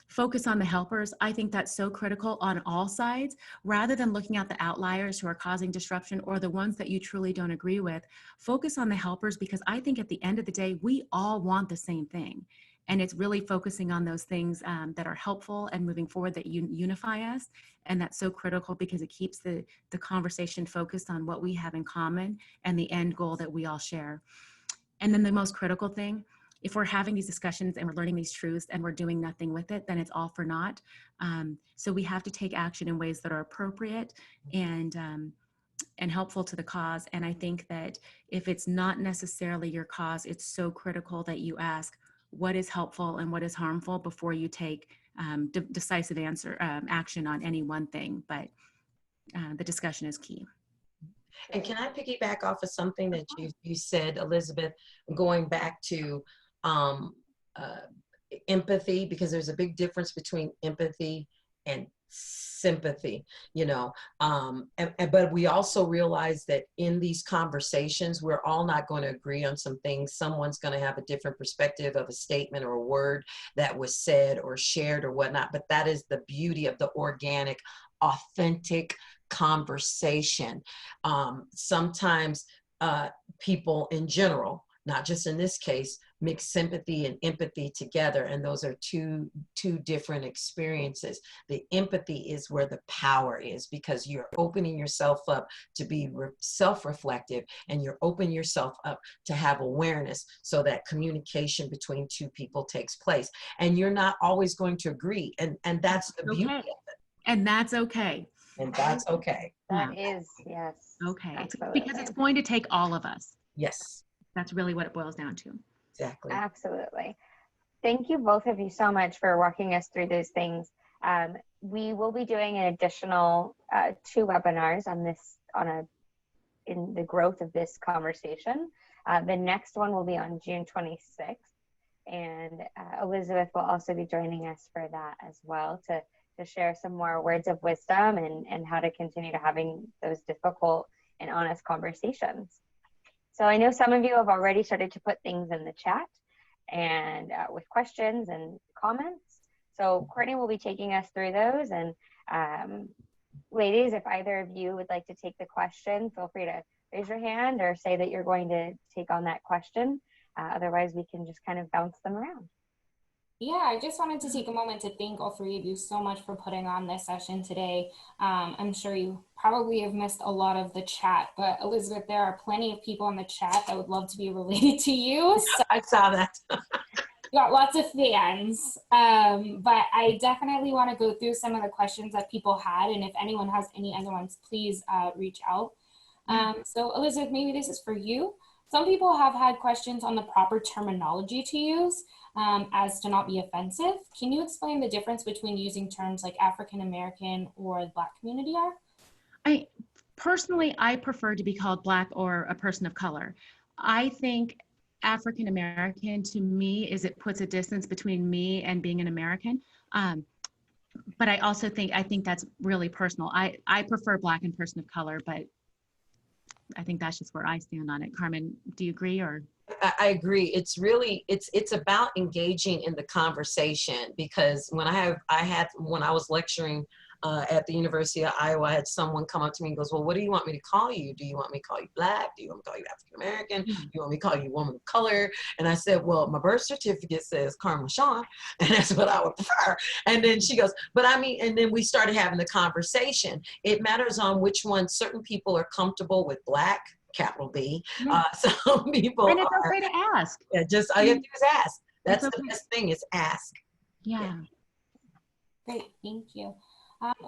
Focus on the helpers. I think that's so critical on all sides, rather than looking at the outliers who are causing disruption or the ones that you truly don't agree with. Focus on the helpers, because I think at the end of the day, we all want the same thing. And it's really focusing on those things that are helpful and moving forward, that unify us. And that's so critical, because it keeps the conversation focused on what we have in common and the end goal that we all share. And then the most critical thing, if we're having these discussions and we're learning these truths and we're doing nothing with it, then it's all for naught. So we have to take action in ways that are appropriate and helpful to the cause. And I think that if it's not necessarily your cause, it's so critical that you ask what is helpful and what is harmful before you take decisive action on any one thing. But the discussion is key. And can I piggyback off of something that you said, Elizabeth, going back to um, uh, empathy, because there's a big difference between empathy and sympathy, but we also realize that in these conversations, we're all not going to agree on some things. Someone's going to have a different perspective of a statement or a word that was said or shared or whatnot, but that is the beauty of the organic, authentic conversation. Sometimes people in general, not just in this case, mix sympathy and empathy together, and those are two different experiences. The empathy is where the power is, because you're opening yourself up to be self-reflective, and you're opening yourself up to have awareness, so that communication between two people takes place. And you're not always going to agree, and that's the beauty of it. And that's okay. And that's okay. That is, yes. Okay. Absolutely. Because it's going to take all of us. Yes. That's really what it boils down to. Exactly. Absolutely. Thank you, both of you, so much for walking us through those things. We will be doing an additional 2 webinars on this, in the growth of this conversation. The next one will be on June 26th, and Elizabeth will also be joining us for that as well, to share some more words of wisdom and how to continue to having those difficult and honest conversations. So I know some of you have already started to put things in the chat and with questions and comments. So Courtney will be taking us through those. And ladies, if either of you would like to take the question, feel free to raise your hand or say that you're going to take on that question. Otherwise, we can just kind of bounce them around. Yeah, I just wanted to take a moment to thank all 3 of you so much for putting on this session today. I'm sure you probably have missed a lot of the chat, but Elizabeth, there are plenty of people in the chat that would love to be related to you. So I saw that. you got lots of fans, but I definitely want to go through some of the questions that people had, and if anyone has any other ones, please reach out. So Elizabeth, maybe this is for you. Some people have had questions on the proper terminology to use as to not be offensive. Can you explain the difference between using terms like African American or the Black community are? Personally, I prefer to be called Black or a person of color. I think African American, to me, is it puts a distance between me and being an American. But I also think, that's really personal. I prefer Black and person of color, but I think that's just where I stand on it. Carmen, do you agree? Or I agree. It's really, it's about engaging in the conversation, because when when I was lecturing at the University of Iowa, I had someone come up to me and goes, well, what do you want me to call you? Do you want me to call you Black? Do you want me to call you African American? Do you want me to call you woman of color? And I said, well, my birth certificate says Carmen Shawn, and that's what I would prefer. And then she goes, but I mean, and then we started having the conversation. It matters on which one. Certain people are comfortable with Black, capital B. Some people and it's are, okay to ask. Yeah, just all you have to do is ask. That's It's the okay. best thing, is ask. Yeah. Great, thank you.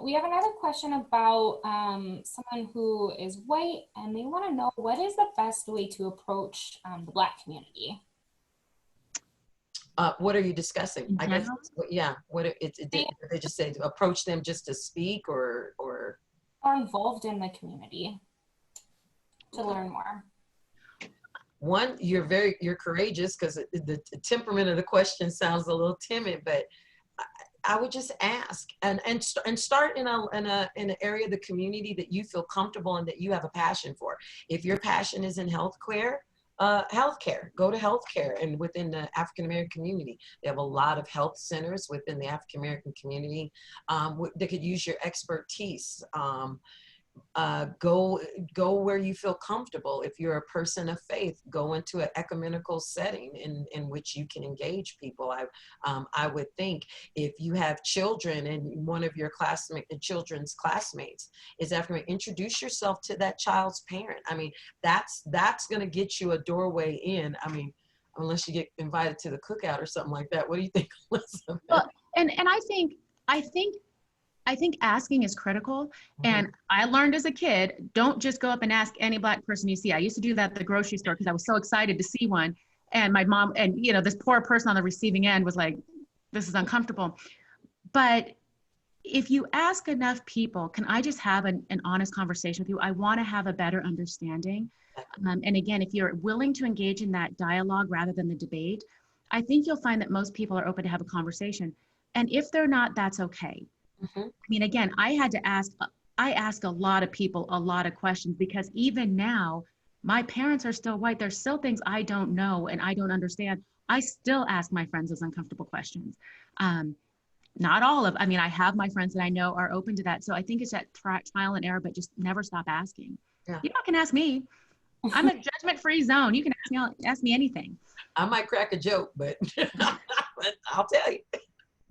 We have another question about someone who is white, and they want to know, what is the best way to approach the Black community? What are you discussing? In I guess, general? yeah. They just say to approach them just to speak, or Are involved in the community to learn more. One, you're courageous, because the temperament of the question sounds a little timid, but I would just ask and start in an area of the community that you feel comfortable and that you have a passion for. If your passion is in healthcare, go to healthcare. And within the African American community, they have a lot of health centers within the African American community that could use your expertise. Go where you feel comfortable. If you're a person of faith, go into an ecumenical setting in which you can engage people. I would think if you have children and one of your children's classmates is African, introduce yourself to that child's parent. I mean, that's going to get you a doorway in. I mean, unless you get invited to the cookout or something like that. What do you think, Elizabeth? Well, and I think asking is critical. And I learned as a kid, don't just go up and ask any Black person you see. I used to do that at the grocery store because I was so excited to see one. And my mom, and this poor person on the receiving end was like, this is uncomfortable. But if you ask enough people, can I just have an honest conversation with you? I want to have a better understanding. And again, if you're willing to engage in that dialogue rather than the debate, I think you'll find that most people are open to have a conversation. And if they're not, that's okay. I mean, again, I ask a lot of people a lot of questions, because even now, my parents are still white. There's still things I don't know and I don't understand. I still ask my friends those uncomfortable questions. Not all of, I mean, I have my friends that I know are open to that. So I think it's that trial and error, but just never stop asking. Yeah. You can ask me. I'm a judgment-free zone. You can ask me anything. I might crack a joke, but I'll tell you.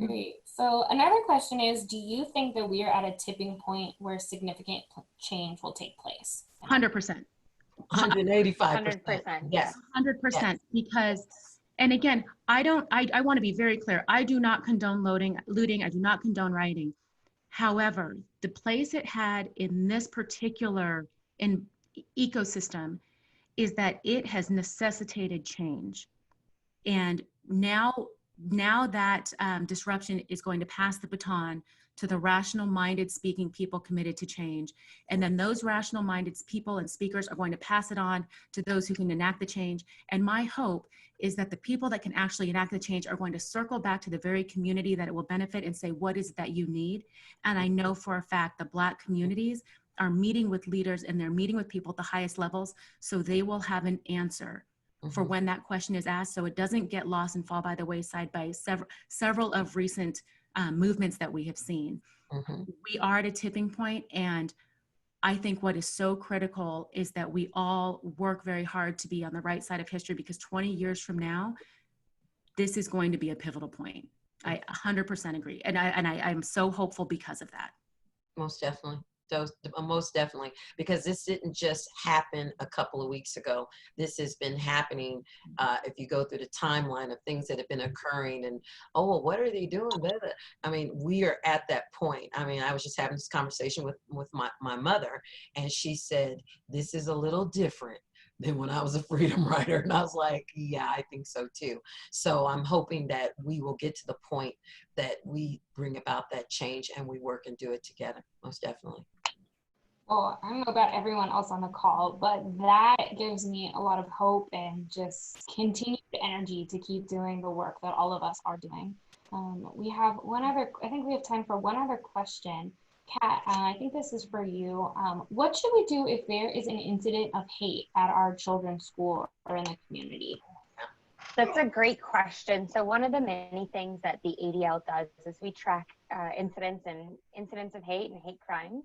Great. So another question is, do you think that we are at a tipping point where significant change will take place? 100%. 185%. 100%. Yes. 100%. Yes. Because, and again, I want to be very clear. I do not condone looting. I do not condone rioting. However, the place it had in this particular ecosystem is that it has necessitated change. And now that disruption is going to pass the baton to the rational-minded speaking people committed to change. And then those rational-minded people and speakers are going to pass it on to those who can enact the change. And my hope is that the people that can actually enact the change are going to circle back to the very community that it will benefit and say, what is it that you need? And I know for a fact the Black communities are meeting with leaders and they're meeting with people at the highest levels, so they will have an answer for when that question is asked, so it doesn't get lost and fall by the wayside by several of recent movements that we have seen. We are at a tipping point, and I think what is so critical is that we all work very hard to be on the right side of history, because 20 years from now, this is going to be a pivotal point. I 100% agree, and I'm so hopeful because of that. Most definitely. Most definitely, because this didn't just happen a couple of weeks ago. This has been happening. If you go through the timeline of things that have been occurring, and what are they doing? I mean, we are at that point. I mean, I was just having this conversation with my mother, and she said, this is a little different than when I was a freedom rider. And I was like, yeah, I think so too. So I'm hoping that we will get to the point that we bring about that change and we work and do it together, most definitely. Well, I don't know about everyone else on the call, but that gives me a lot of hope and just continued energy to keep doing the work that all of us are doing. We have one other, I think we have time for one other question. Kat, I think this is for you. What should we do if there is an incident of hate at our children's school or in the community? That's a great question. So one of the many things that the ADL does is we track incidents of hate and hate crimes.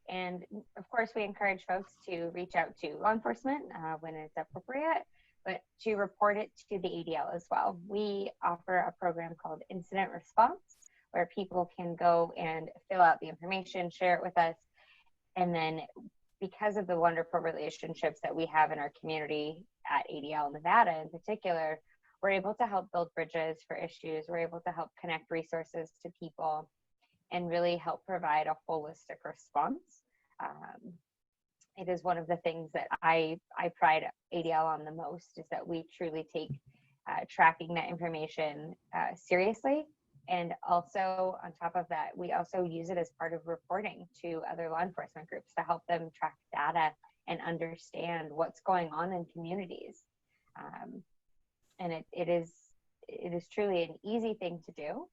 And of course, we encourage folks to reach out to law enforcement when it's appropriate, but to report it to the ADL as well. We offer a program called Incident Response, where people can go and fill out the information, share it with us, and then because of the wonderful relationships that we have in our community at ADL Nevada in particular, we're able to help build bridges for issues. We're able to help connect resources to people and really help provide a holistic response. It is one of the things that I pride ADL on the most, is that we truly take tracking that information seriously. And also on top of that, we also use it as part of reporting to other law enforcement groups to help them track data and understand what's going on in communities. And it is truly an easy thing to do.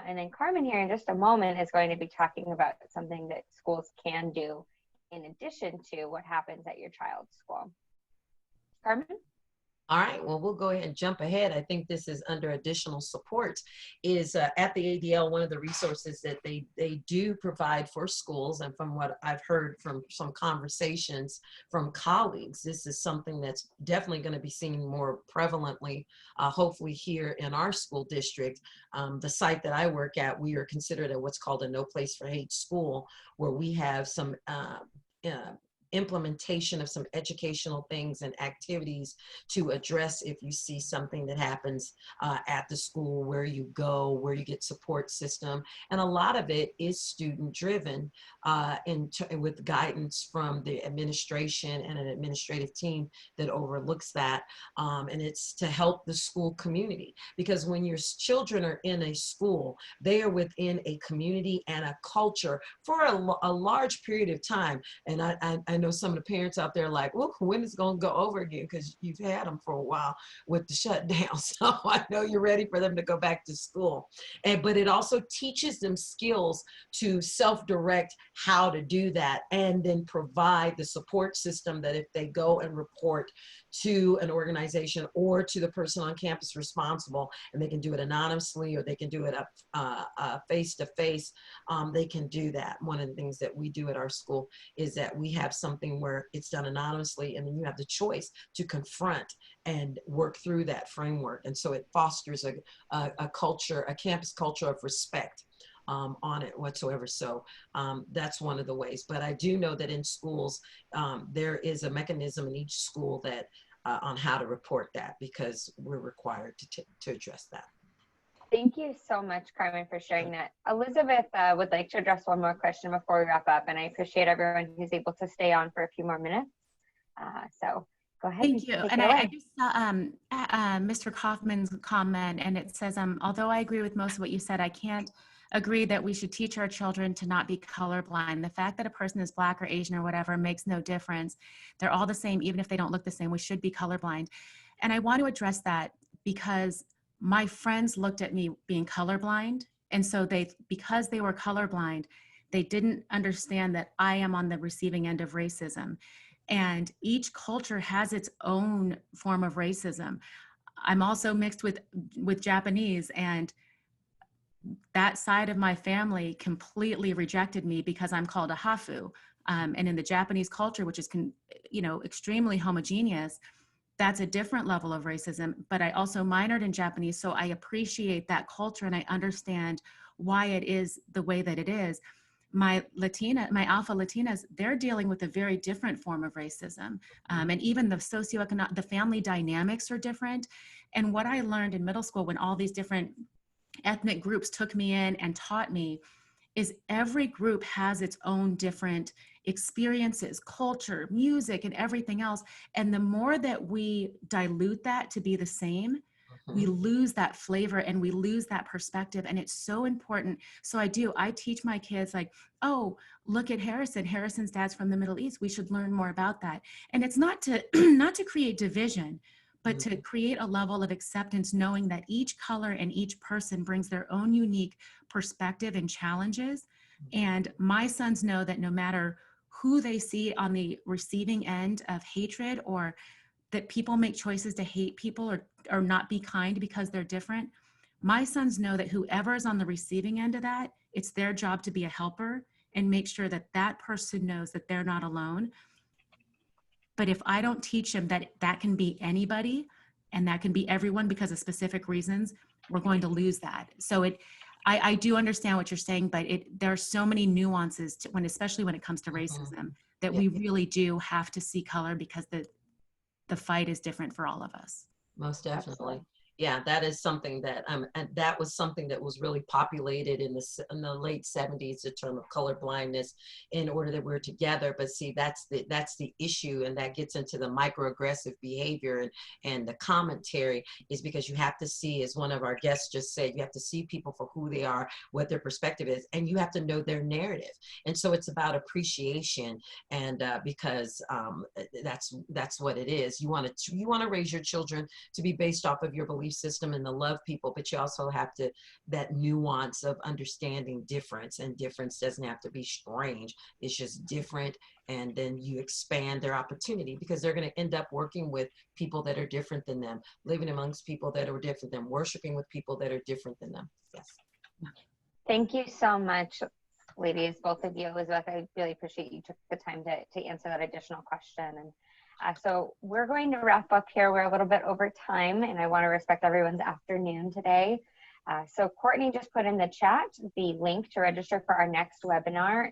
And then Carmen here in just a moment is going to be talking about something that schools can do in addition to what happens at your child's school. Carmen? All right, well, we'll go ahead and jump ahead. I think this is under additional support is at the ADL, one of the resources that they do provide for schools. And from what I've heard from some conversations from colleagues, this is something that's definitely going to be seen more prevalently, hopefully here in our school district. The site that I work at, we are considered a what's called a no place for hate school, where we have some implementation of some educational things and activities to address if you see something that happens at the school, where you go, where you get support system. And a lot of it is student driven with guidance from the administration and an administrative team that overlooks that. And it's to help the school community, because when your children are in a school, they are within a community and a culture for a large period of time. And I know some of the parents out there like, well, when is it going to go over again? Because you've had them for a while with the shutdown. So I know you're ready for them to go back to school. But it also teaches them skills to self-direct how to do that, and then provide the support system that if they go and report to an organization or to the person on campus responsible, and they can do it anonymously or they can do it face-to-face, they can do that. One of the things that we do at our school is that we have something where it's done anonymously, and then you have the choice to confront and work through that framework. And so it fosters a culture, a campus culture of respect on it whatsoever. So that's one of the ways. But I do know that in schools, there is a mechanism in each school that on how to report that, because we're required to address that. Thank you so much, Carmen, for sharing that. Elizabeth would like to address one more question before we wrap up, and I appreciate everyone who's able to stay on for a few more minutes. So go ahead. Thank you. And I just saw Mr. Kaufman's comment, and it says, although I agree with most of what you said, I can't agree that we should teach our children to not be colorblind. The fact that a person is Black or Asian or whatever makes no difference. They're all the same, even if they don't look the same. We should be colorblind. And I want to address that because my friends looked at me being colorblind. And so because they were colorblind, they didn't understand that I am on the receiving end of racism. And each culture has its own form of racism. I'm also mixed with Japanese, and that side of my family completely rejected me because I'm called a hafu. And in the Japanese culture, which is, extremely homogeneous, that's a different level of racism. But I also minored in Japanese, so I appreciate that culture and I understand why it is the way that it is. My Alpha Latinas, they're dealing with a very different form of racism. And even the the family dynamics are different. And what I learned in middle school when all these different ethnic groups took me in and taught me is every group has its own different experiences, culture, music, and everything else. And the more that we dilute that to be the same, we lose that flavor and we lose that perspective. And it's so important. So I teach my kids like, oh, look at Harrison. Harrison's dad's from the Middle East. We should learn more about that. And it's not to, not to create division, but to create a level of acceptance, knowing that each color and each person brings their own unique perspective and challenges. And my sons know that no matter who they see on the receiving end of hatred, or that people make choices to hate people or not be kind because they're different, my sons know that whoever is on the receiving end of that, it's their job to be a helper and make sure that that person knows that they're not alone. But if I don't teach them that that can be anybody and that can be everyone because of specific reasons, we're going to lose that. So I do understand what you're saying, but there are so many nuances to especially when it comes to racism, that we really do have to see color, because the fight is different for all of us. Most definitely. Yeah, that is something that and that was something that was really populated in the late 70s, the term of color blindness, in order that we're together. But see, that's the issue, and that gets into the microaggressive behavior and the commentary, is because you have to see, as one of our guests just said, you have to see people for who they are, what their perspective is, and you have to know their narrative. And so it's about appreciation, and because that's what it is. You want to raise your children to be based off of your belief system and to love people, but you also have to, that nuance of understanding difference, and difference doesn't have to be strange. It's just different. And then you expand their opportunity, because they're going to end up working with people that are different than them, living amongst people that are different than them, worshiping with people that are different than them. Yes. Thank you so much, ladies, both of you. Elizabeth, I really appreciate you took the time to answer that additional question. And so we're going to wrap up here. We're a little bit over time, and I want to respect everyone's afternoon today. So Courtney just put in the chat the link to register for our next webinar,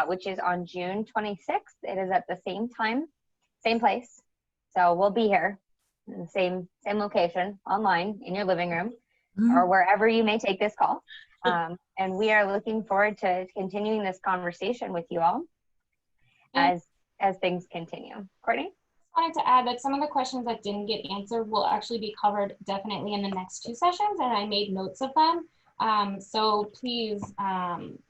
which is on June 26th. It is at the same time, same place. So we'll be here in the same location, online, in your living room, or wherever you may take this call. And we are looking forward to continuing this conversation with you all as things continue. Courtney? I wanted to add that some of the questions that didn't get answered will actually be covered definitely in the next 2 sessions, and I made notes of them. So please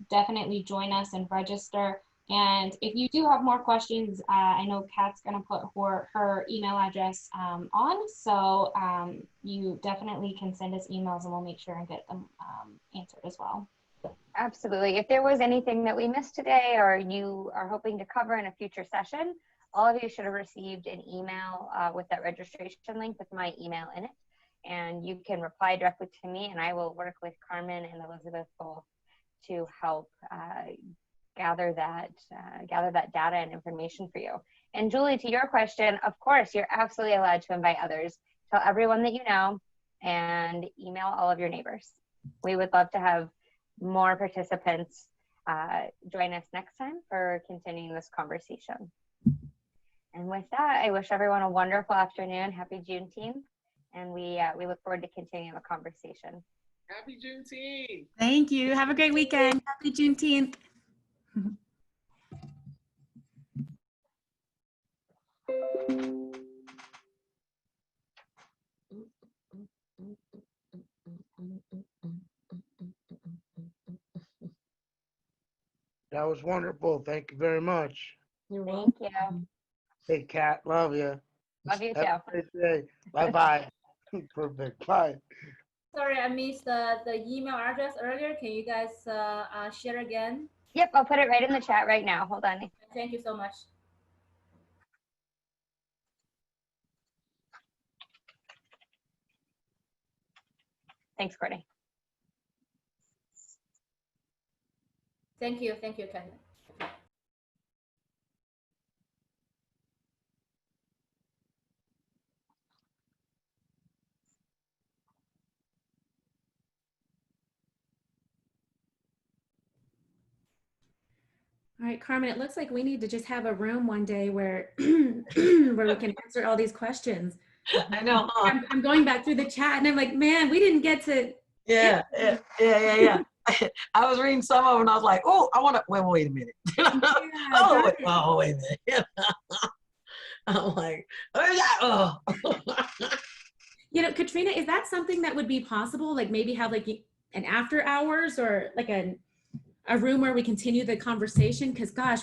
definitely join us and register. And if you do have more questions, I know Kat's going to put her email address on, so you definitely can send us emails and we'll make sure and get them answered as well. Absolutely. If there was anything that we missed today, or you are hoping to cover in a future session, all of you should have received an email with that registration link with my email in it. And you can reply directly to me, and I will work with Carmen and Elizabeth both to help gather that data and information for you. And Julie, to your question, of course, you're absolutely allowed to invite others. Tell everyone that you know, and email all of your neighbors. We would love to have more participants join us next time for continuing this conversation. And with that, I wish everyone a wonderful afternoon. Happy Juneteenth. And we look forward to continuing the conversation. Happy Juneteenth. Thank you. Have a great weekend. Happy Juneteenth. That was wonderful. Thank you very much. Thank you. Hey, Kat, love you. Love you Have too. a nice day. Bye-bye. Perfect. Bye. Sorry, I missed the email address earlier. Can you guys share again? Yep, I'll put it right in the chat right now. Hold on. Thank you so much. Thanks, Courtney. Thank you, Ken. All right, Carmen, it looks like we need to just have a room one day where where we can answer all these questions. I know, huh? I'm going back through the chat and I'm like, man, we didn't get to. Yeah. I was reading some of them and I was like, oh, I want to, wait a minute. Oh, wait a minute. I'm like, oh. You know, Katrina, is that something that would be possible? Like maybe have like an after hours or like a room where we continue the conversation? Because gosh,